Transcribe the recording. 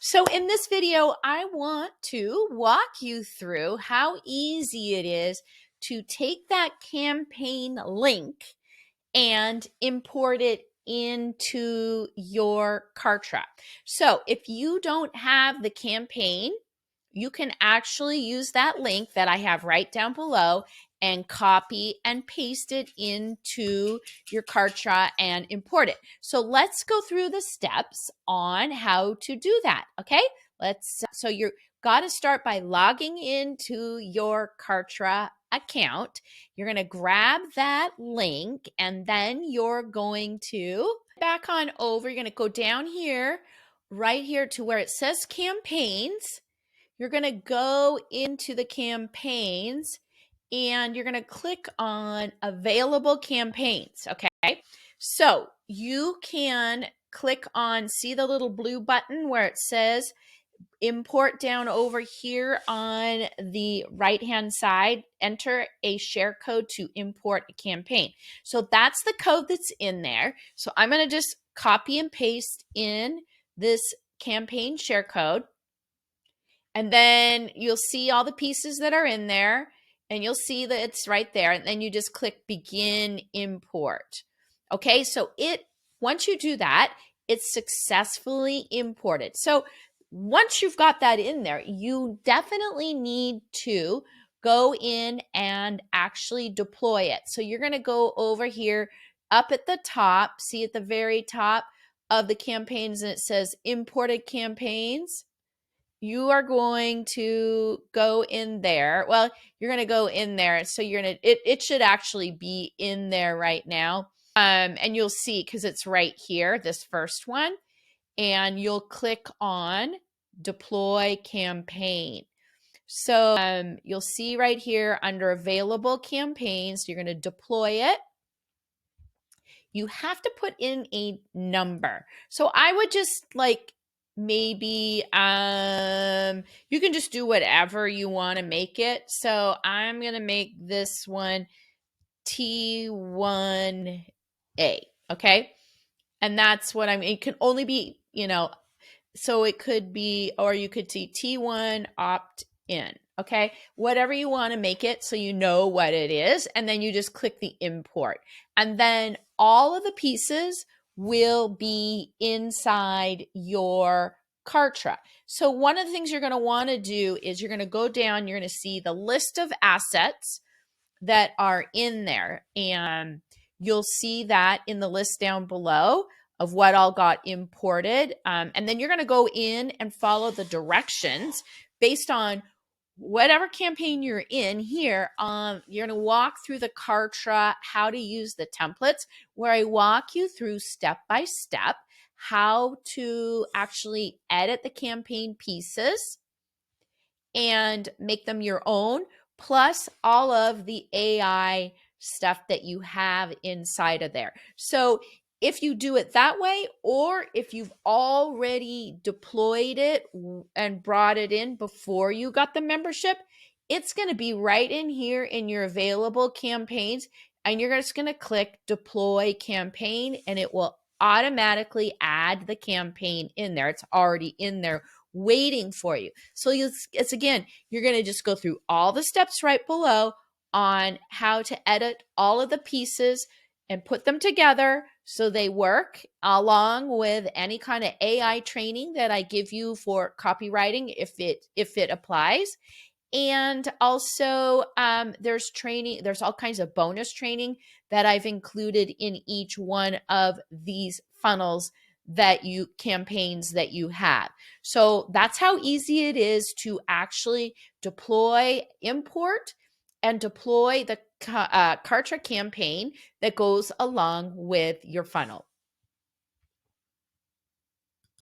So in this video, I want to walk you through how easy it is to take that campaign link and import it into your Kartra. So if you don't have the campaign, you can actually use that link that I have right down below and copy and paste it into your Kartra and import it. So let's go through the steps on how to do that, okay? So you're got to start by logging into your Kartra account. You're going to grab that link and then you're going to back on over. You're going to go down here, right here to where it says campaigns. You're going to go into the campaigns and you're going to click on available campaigns. Okay. So you can click on, see the little blue button where it says import down over here on the right hand side, enter a share code to import a campaign. So that's the code that's in there. So I'm going to just copy and paste in this campaign share code. And then you'll see all the pieces that are in there and you'll see that it's right there. And then you just click begin import. Okay, so once you do that, it's successfully imported. So once you've got that in there, you definitely need to go in and actually deploy it. So you're going to go over here up at the top, see at the very top of the campaigns, and it says imported campaigns. You are going to go in there. Well, you're going to go in there. So you're going to, it should actually be in there right now. And you'll see, because it's right here, this first one, and you'll click on deploy campaign. So you'll see right here under available campaigns, you're going to deploy it. You have to put in a number. So I would just maybe you can just do whatever you want to make it. So I'm going to make this one T1A, okay? And that's what it can only be, so it could be, or you could see T1 opt in, okay? Whatever you want to make it so you know what it is, and then you just click the import. And then all of the pieces will be inside your Kartra. So one of the things you're going to want to do is you're going to go down, you're going to see the list of assets that are in there. And you'll see that in the list down below of what all got imported. And then you're going to go in and follow the directions based on whatever campaign you're in here. You're going to walk through the Kartra, how to use the templates, where I walk you through step by step how to actually edit the campaign pieces and make them your own, plus all of the AI stuff that you have inside of there. So if you do it that way, or if you've already deployed it and brought it in before you got the membership, it's going to be right in here in your available campaigns, and you're just going to click deploy campaign, and it will automatically add the campaign in there. It's already in there waiting for you. So it's again, you're going to just go through all the steps right below on how to edit all of the pieces and put them together so they work, along with any kind of AI training that I give you for copywriting if it applies. And also there's training, there's all kinds of bonus training that I've included in each one of these funnels campaigns that you have. So that's how easy it is to actually deploy, import, and deploy the Kartra campaign that goes along with your funnel.